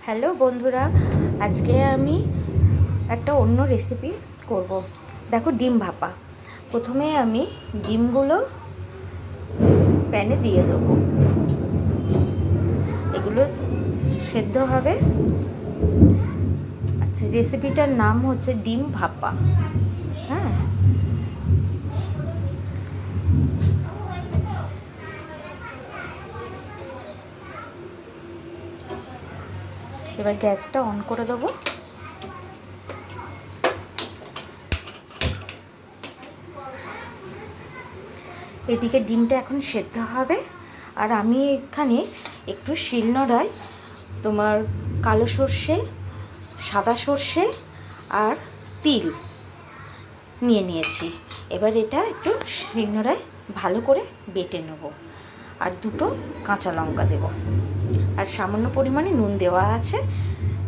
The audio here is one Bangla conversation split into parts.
হ্যালো বন্ধুরা, আজকে আমি একটা অন্য রেসিপি করব। দেখো, ডিম ভাপা। প্রথমে আমি ডিমগুলো প্যানে দিয়ে দেবো, এগুলো সেদ্ধ হবে। আচ্ছা, রেসিপিটার নাম হচ্ছে ডিম ভাপা। হ্যাঁ, এবার গ্যাসটা অন করে দেবো। এদিকে ডিমটা এখন সেদ্ধ হবে, আর আমি এখানে একটু শিলনোড়ায় তোমার কালো সর্ষে, সাদা সর্ষে আর তিল নিয়ে নিয়েছি। এবার এটা একটু শিলনোড়ায় ভালো করে বেটে নেব, আর দুটো কাঁচা লঙ্কা দেব, আর সামান্য পরিমাণে নুন দেওয়া আছে।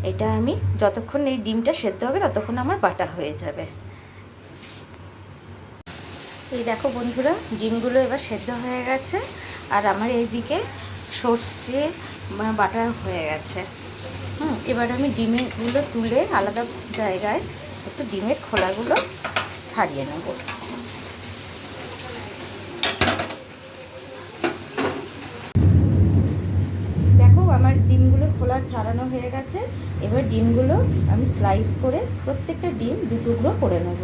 এটা আমি যতক্ষণ এই ডিমটা সেদ্ধ হবে ততক্ষণ আমার বাটা হয়ে যাবে। এই দেখো বন্ধুরা, ডিমগুলো এবার সেদ্ধ হয়ে গেছে, আর আমার এইদিকে সর্ষে বাটা হয়ে গেছে। এবার আমি ডিমগুলো তুলে আলাদা জায়গায় একটু ডিমের খোলাগুলো ছাড়িয়ে নেব। দেখো, আমার ডিমগুলো খোলা ছাড়ানো হয়ে গেছে। এবার ডিমগুলো আমি স্লাইস করে প্রত্যেকটা ডিম দু টুকরো করে নেব।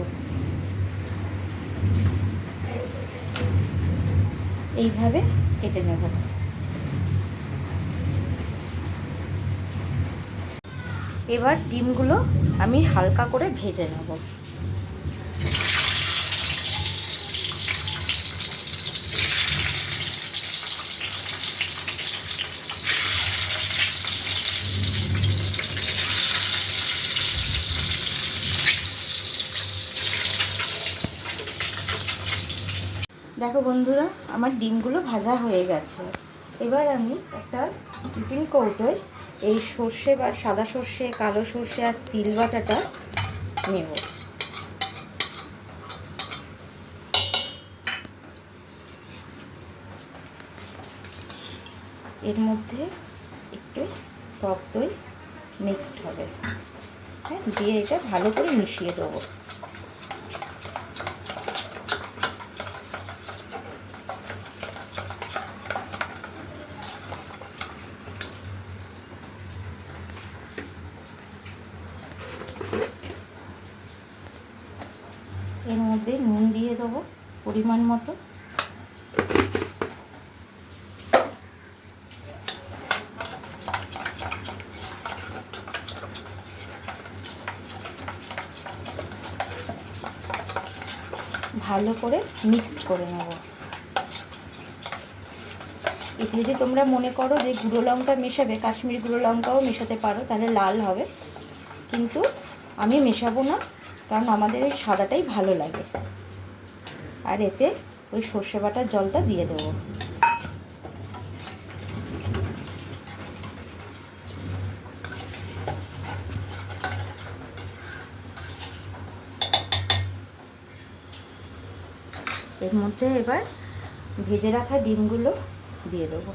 এইভাবে কেটে নেব। এবার ডিমগুলো আমি হালকা করে ভেজে নেব। দেখো বন্ধুরা, আমার ডিমগুলো ভাজা হয়ে গেছে। এবার আমি একটা টিফিন কৌটোয় এই সর্ষে বা সাদা সর্ষে, কালো সর্ষে আর তিল বাটাটা নেব। এর মধ্যে একটু টক দই মিক্সড হবে, হ্যাঁ, দিয়ে এটা ভালো করে মিশিয়ে দেবো। এর মধ্যে নুন দিয়ে দেবো পরিমাণ মতো। ভালো করে মিক্সড করে নেব। এতে যদি তোমরা মনে করো যে গুঁড়ো লঙ্কা মেশাবে, কাশ্মীরি গুঁড়ো লঙ্কাও মেশাতে পারো, তাহলে লাল হবে, কিন্তু আমি মেশাবো না, কারণ আমাদের এই সাদাটাই ভালো লাগে। আর এতে ওই সর্ষে বাটার জলটা দিয়ে দেবো। এর মধ্যে এবার ভেজে রাখা ডিমগুলো দিয়ে দেবো।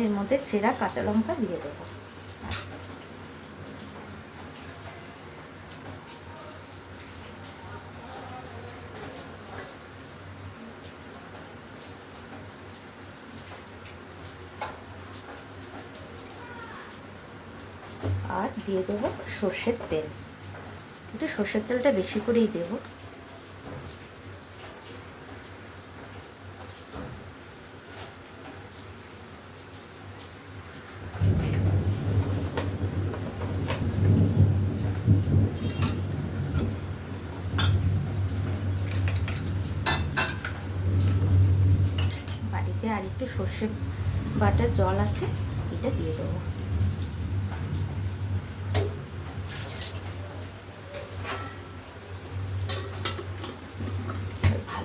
এর মধ্যে চেরা কাঁচা লঙ্কা দিয়ে দেবো। আর দিয়ে দেবো সর্ষের তেল। একটু সর্ষের তেলটা বেশি করেই দেব। বাড়িতে আর একটু সর্ষে বাটার জল আছে, এটা দিয়ে দেবো।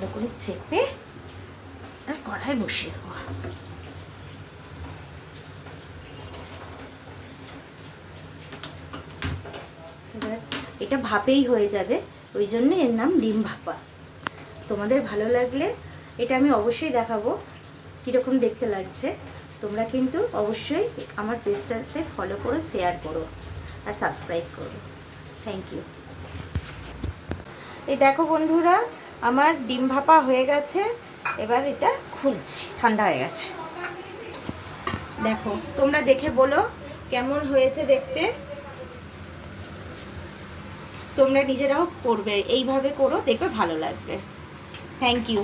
ভালো করে চেপে আর কড়াই বসিয়ে দেবো। এবার এটা ভাপেই হয়ে যাবে, ওই জন্য এর নাম ডিম ভাপা। তোমাদের ভালো লাগলে এটা আমি অবশ্যই দেখাবো কীরকম দেখতে লাগছে। তোমরা কিন্তু অবশ্যই আমার পেজটাতে ফলো করো, শেয়ার করো আর সাবস্ক্রাইব করো। Thank you. এই দেখো বন্ধুরা, আমার ডিম ভাপা হয়ে গেছে। এবার এটা খুলছি, ঠান্ডা হয়ে গেছে। দেখো, তোমরা দেখে বলো কেমন হয়েছে দেখতে। তোমরা নিজেরাও করবে, এইভাবে করো, দেখবে ভালো লাগবে। Thank you.